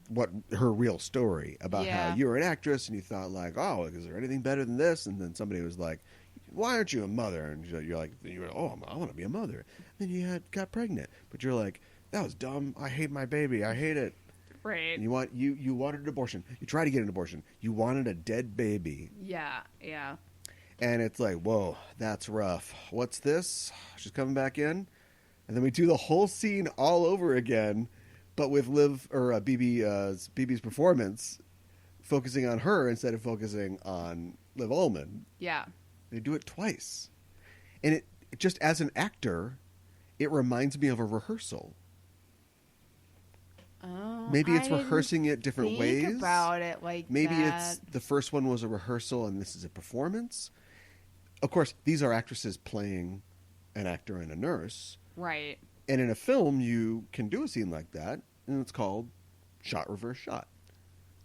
what her real story about how you were an actress and you thought "Oh, is there anything better than this?" And then somebody was like, "Why aren't you a mother?" And you're like, "Oh, I want to be a mother." And then you got pregnant, but you're like, "That was dumb. I hate my baby. I hate it."
Right.
And you wanted an abortion. You tried to get an abortion. You wanted a dead baby.
Yeah.
And it's like, whoa, that's rough. What's this? She's coming back in, and then we do the whole scene all over again, but with BB's performance, focusing on her instead of focusing on Liv Ullmann.
Yeah.
They do it twice, and it just as an actor, it reminds me of a rehearsal.
Oh,
maybe it's rehearsing it different ways.
About it
maybe it's the first one was a rehearsal and this is a performance. of course, these are actresses playing an actor and a nurse.
Right.
And in a film, you can do a scene like that, and it's called shot, reverse shot.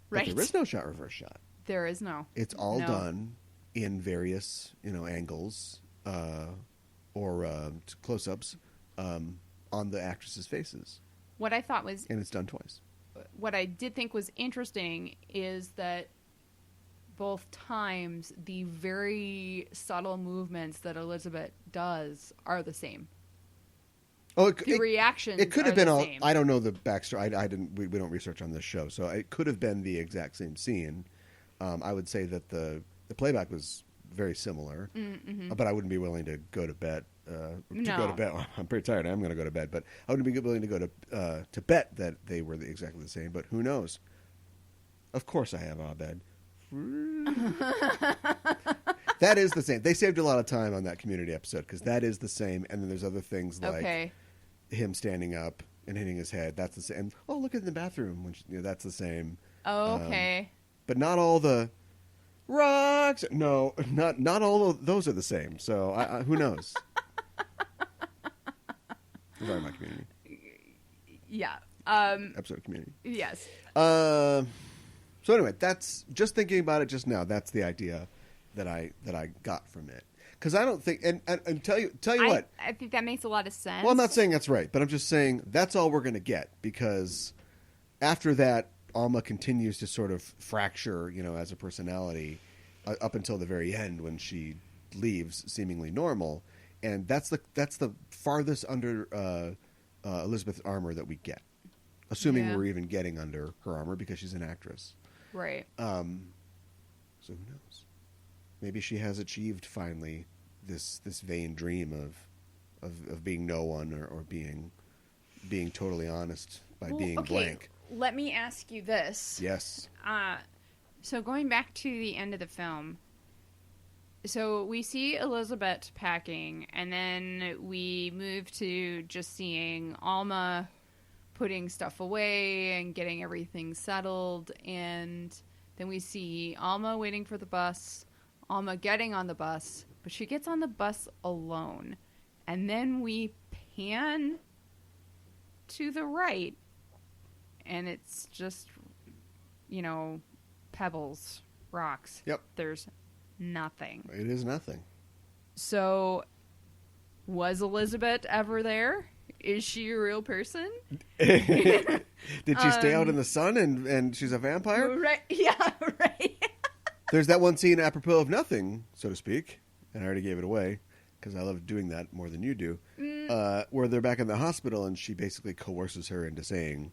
Right.
But there is no shot, reverse shot.
There is no.
It's all done in various, angles or close-ups on the actresses' faces.
What I thought was...
And it's done twice.
What I did think was interesting is that both times the very subtle movements that Elizabeth does are the same.
Oh,
the reactions.
It could have been
the
all.
same.
I don't know the backstory. I didn't. We don't research on this show, so it could have been the exact same scene. I would say that the playback was very similar, but I wouldn't be willing to go to bed. Go to bed. I'm pretty tired. I'm going to go to bed, but I wouldn't be willing to go to bet that they were exactly the same. But who knows? Of course, I have Abed. That is the same. They saved a lot of time on that Community episode because that is the same. And then there's other things like him standing up and hitting his head. That's the same. Oh, look at the bathroom. Which, that's the same.
Oh, okay.
But not all the rocks. No, not all of those are the same. So who knows? We're talking about Community.
Yeah.
Episode of Community.
Yes.
So anyway, that's just thinking about it just now. That's the idea that I got from it. Because I don't think, and tell you what.
I think that makes a lot of sense.
Well, I'm not saying that's right, but I'm just saying that's all we're going to get. Because after that, Alma continues to sort of fracture, as a personality up until the very end when she leaves seemingly normal. And that's the farthest under Elizabeth's armor that we get. Assuming we're even getting under her armor because she's an actress.
Right.
So who knows? Maybe she has achieved finally this vain dream of being no one or being totally honest by being blank.
Let me ask you this.
Yes.
So going back to the end of the film, so we see Elizabeth packing, and then we move to just seeing Alma putting stuff away and getting everything settled, and then we see Alma waiting for the bus, Alma getting on the bus, but she gets on the bus alone. And then we pan to the right, and it's just, pebbles, rocks.
Yep.
There's nothing.
It is nothing.
So, was Elizabeth ever there? Is she a real person?
Did she stay out in the sun and she's a vampire?
Right. Yeah, right.
There's that one scene apropos of nothing, so to speak, and I already gave it away because I love doing that more than you do, where they're back in the hospital and she basically coerces her into saying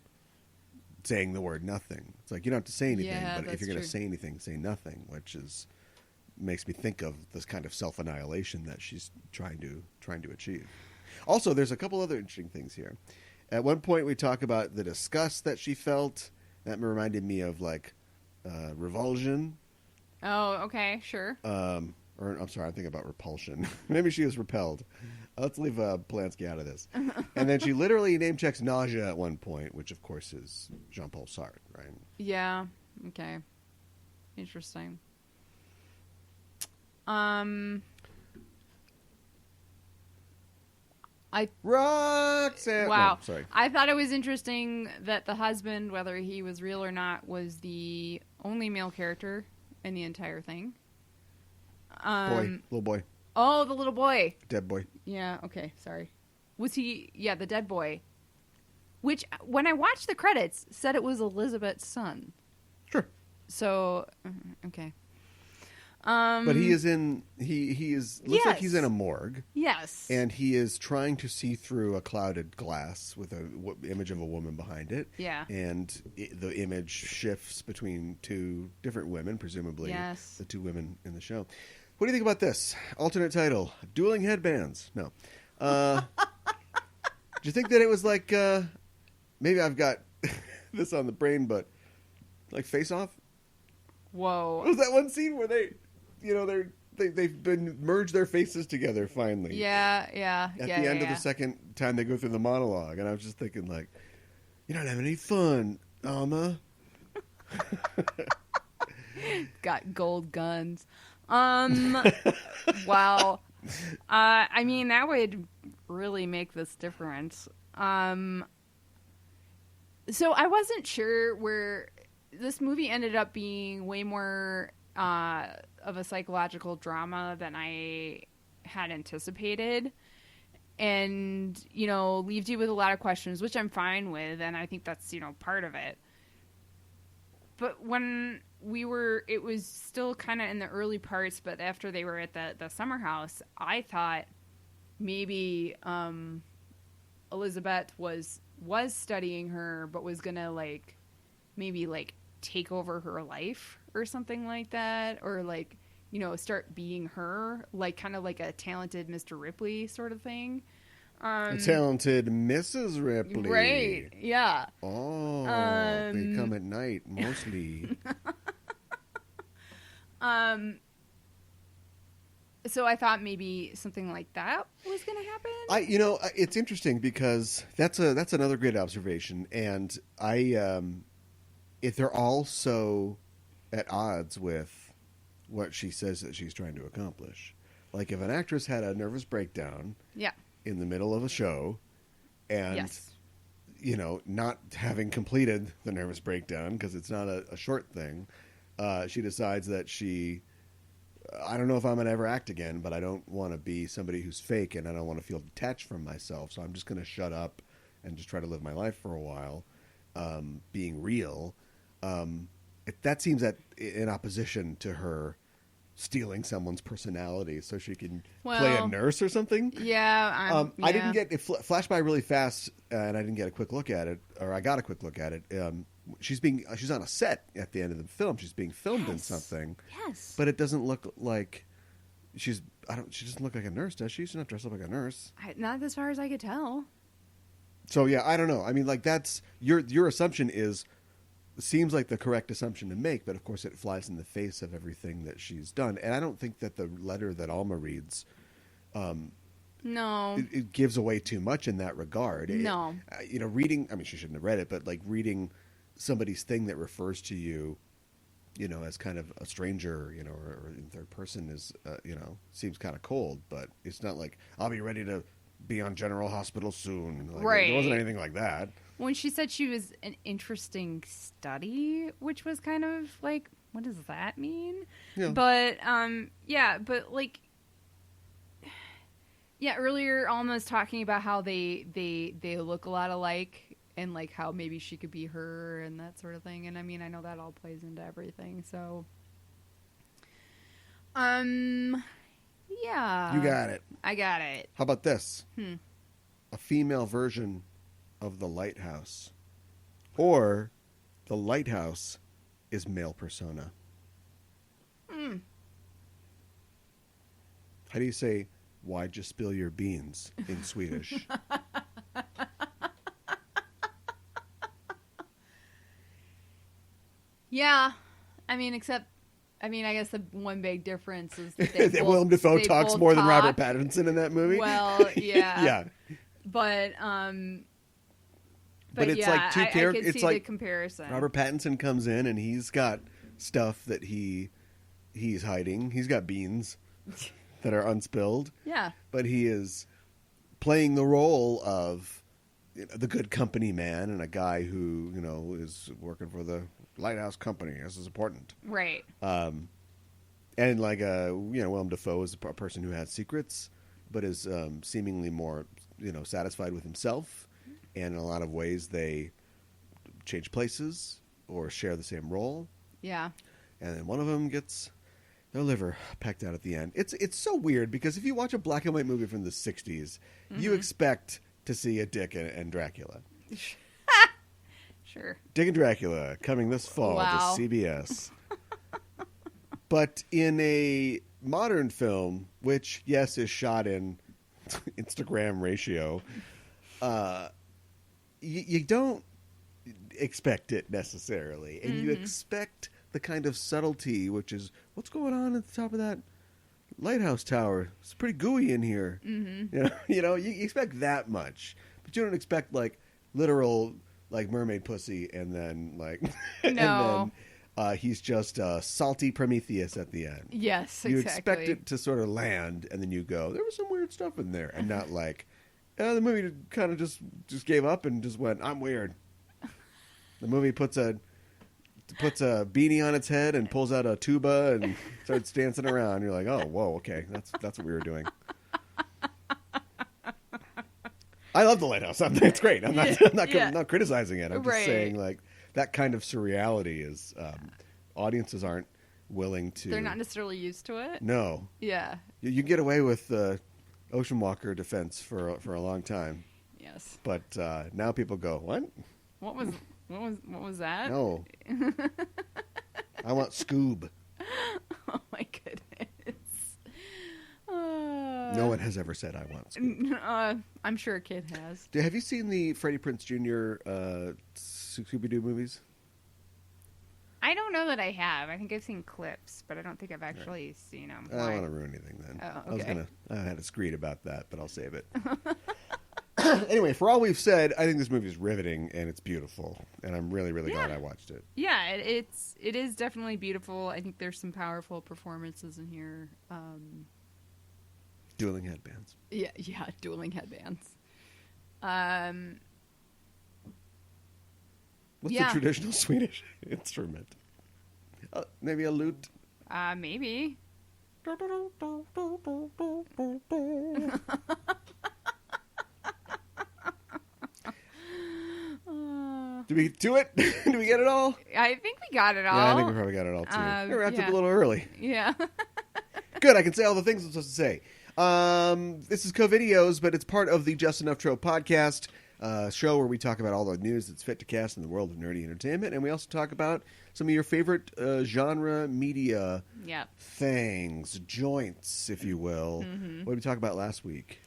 the word nothing. It's like, you don't have to say anything, but if you're going to say anything, say nothing, which makes me think of this kind of self-annihilation that she's trying to achieve. Also, there's a couple other interesting things here. At one point, we talk about the disgust that she felt. That reminded me of, revulsion.
Oh, okay, sure.
Or, I'm sorry, I'm thinking about repulsion. Maybe she was repelled. Let's leave Polanski out of this. And then she literally name-checks nausea at one point, which, of course, is Jean-Paul Sartre, right?
Yeah, okay. Interesting.
Roxanne!
Wow.
No, sorry.
I thought it was interesting that the husband, whether he was real or not, was the only male character in the entire thing.
Little boy.
Oh, the little boy.
Dead boy.
Yeah, okay, sorry. Was he... Yeah, the dead boy. Which, when I watched the credits, said it was Elizabeth's son.
Sure.
So, okay.
But he is in... He is... Looks like he's in a morgue.
Yes.
And he is trying to see through a clouded glass with an image of a woman behind it.
Yeah.
And the image shifts between two different women, presumably the two women in the show. What do you think about this? Alternate title, Dueling Headbands. No. Do you think that it was like... maybe I've got this on the brain, but like Face Off?
Whoa.
What was that one scene where they've been merged their faces together finally?
Yeah.
At the end of the second time they go through the monologue, and I was just thinking, like, you're not having any fun, Alma.
Got gold guns. Wow. I mean, that would really make this difference. So I wasn't sure where this movie ended up being way more of a psychological drama than I had anticipated. And, leaves you with a lot of questions, which I'm fine with. And I think that's, part of it. But when it was still kind of in the early parts, but after they were at the summer house, I thought maybe Elizabeth was studying her, but was going to, maybe, take over her life or something like that. Or, start being her, kind of like a talented Mr. Ripley sort of thing.
A talented Mrs. Ripley.
Right, yeah.
Oh, they come at night, mostly.
So I thought maybe something like that was going to happen.
It's interesting because that's another great observation. And if they're all so at odds with what she says that she's trying to accomplish. Like if an actress had a nervous breakdown.
Yeah.
In the middle of a show, and
yes.
Not having completed the nervous breakdown because it's not a short thing, she decides that I don't know if I'm going to ever act again, but I don't want to be somebody who's fake, and I don't want to feel detached from myself, so I'm just going to shut up and just try to live my life for a while, being real. That seems in opposition to her stealing someone's personality so she can play a nurse or something.
Yeah,
I didn't get it. Flashed by really fast, and I didn't get a quick look at it, or I got a quick look at it. She's on a set at the end of the film. She's being filmed in something.
Yes,
but it doesn't look like she doesn't look like a nurse, does she? She's not dressed up like a nurse.
Not as far as I could tell.
So yeah, I don't know. I mean, that's your assumption seems like the correct assumption to make, but of course it flies in the face of everything that she's done. And I don't think that the letter that Alma reads,
no,
it gives away too much in that regard.
No,
reading. I mean, she shouldn't have read it, but reading somebody's thing that refers to you, as kind of a stranger, or in third person is, seems kind of cold. But it's not like I'll be ready to be on General Hospital soon.
Right.
There wasn't anything like that.
When she said she was an interesting study, which was kind of like, what does that mean?
Yeah.
But, earlier Alma's talking about how they look a lot alike and how maybe she could be her and that sort of thing. And I mean, I know that all plays into everything. So, yeah.
You got it.
I got it.
How about this? A female version of the lighthouse, or the lighthouse is male persona. How do you say "why'd you spill your beans" in Swedish?
Yeah, I guess the one big difference is that
Willem Dafoe talks more than Robert Pattinson in that movie.
Well, yeah,
yeah,
but
it's
yeah,
like two characters.
It's
like
the comparison.
Robert Pattinson comes in and he's got stuff that he's hiding. He's got beans that are unspilled.
Yeah, but
he is playing the role of the good company man and a guy who is working for the lighthouse company. This is important,
right?
And Willem Dafoe is a person who has secrets, but is seemingly more satisfied with himself. And in a lot of ways, they change places or share the same role.
Yeah.
And then one of them gets their liver pecked out at the end. It's so weird because if you watch a black and white movie from the 60s, you expect to see a Dick and Dracula.
Sure.
Dick and Dracula coming this fall to CBS. But in a modern film, which, yes, is shot in Instagram ratio, you don't expect it necessarily. And you expect the kind of subtlety, which is, what's going on at the top of that lighthouse tower? It's pretty gooey in here. You expect that much. But you don't expect, literal, mermaid pussy and then,
No.
He's just salty Prometheus at the end.
Yes,
You
exactly.
expect it to sort of land, and then you go, there was some weird stuff in there, and not like, the movie kind of just gave up and just went, I'm weird. The movie puts a beanie on its head and pulls out a tuba and starts dancing around. You're like, oh, whoa, okay, that's what we were doing. I love The Lighthouse. It's great. I'm not criticizing it. I'm just saying, like, that kind of surreality is audiences aren't willing to.
They're not necessarily used to it.
No.
Yeah.
You can get away with Ocean Walker defense for a long time.
Yes.
But now people go, what?
What was that?
No. I want Scoob.
Oh my goodness.
No one has ever said I want Scoob.
I'm sure a kid has.
Have you seen the Freddie Prinze Jr. Scooby-Doo movies?
I don't know that I have. I think I've seen clips, but I don't think I've actually seen them.
I don't want to ruin anything then.
Oh, okay.
I had a screed about that, but I'll save it. Anyway, for all we've said, I think this movie is riveting and it's beautiful, and I'm really, really glad I watched it.
Yeah, it is definitely beautiful. I think there's some powerful performances in here.
Dueling headbands.
Yeah, dueling headbands.
What's the traditional Swedish instrument? Maybe a lute?
Maybe.
Do we do it? Do we get it all?
I think we got it all.
Yeah, I think we probably got it all too. We wrapped up a little early.
Yeah.
Good, I can say all the things I'm supposed to say. This is COVideos, but it's part of the Just Enough Trope podcast, show where we talk about all the news that's fit to cast in the world of nerdy entertainment, and we also talk about some of your favorite genre media things, joints, if you will. Mm-hmm. What did we talk about last week?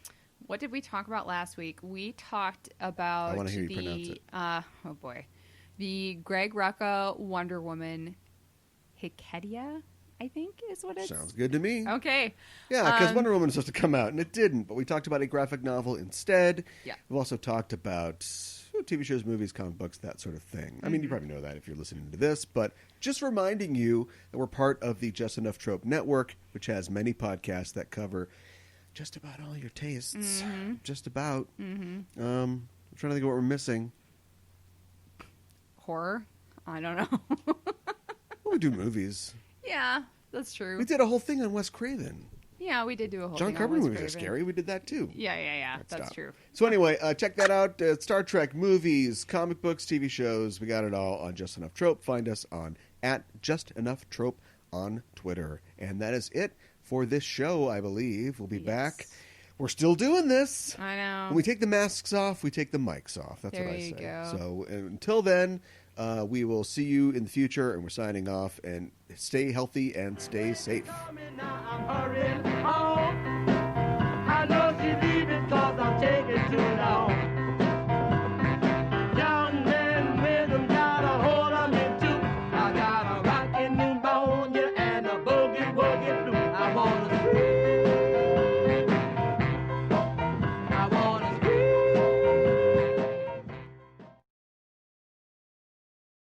What did we talk about last week? We talked about
I want to hear you pronounce it.
Oh boy, the Greg Rucka Wonder Woman Hikedia, I think is what it
sounds good to me.
Okay.
Yeah, because Wonder Woman was supposed to come out, and it didn't. But we talked about a graphic novel instead.
Yeah.
We've also talked about TV shows, movies, comic books, that sort of thing. Mm-hmm. I mean, you probably know that if you're listening to this, but just reminding you that we're part of the Just Enough Trope Network, which has many podcasts that cover just about all your tastes. Mm-hmm. Just about. Mm-hmm. I'm trying to think of what we're missing.
Horror? I don't know.
Well, we do movies.
Yeah, that's true.
We did a whole thing on Wes Craven.
Yeah, we did do a whole
John
thing
Carpenter
on Wes
movies are
Craven.
scary. We did that too.
Yeah. That's true.
So anyway, check that out. Star Trek, movies, comic books, TV shows. We got it all on Just Enough Trope. Find us on @JustEnoughTrope on Twitter. And that is it for this show, I believe. We'll be back. We're still doing this.
I know.
When we take the masks off, we take the mics off. That's what I say.
Go.
So until then, we will see you in the future, and we're signing off. And stay healthy and stay safe.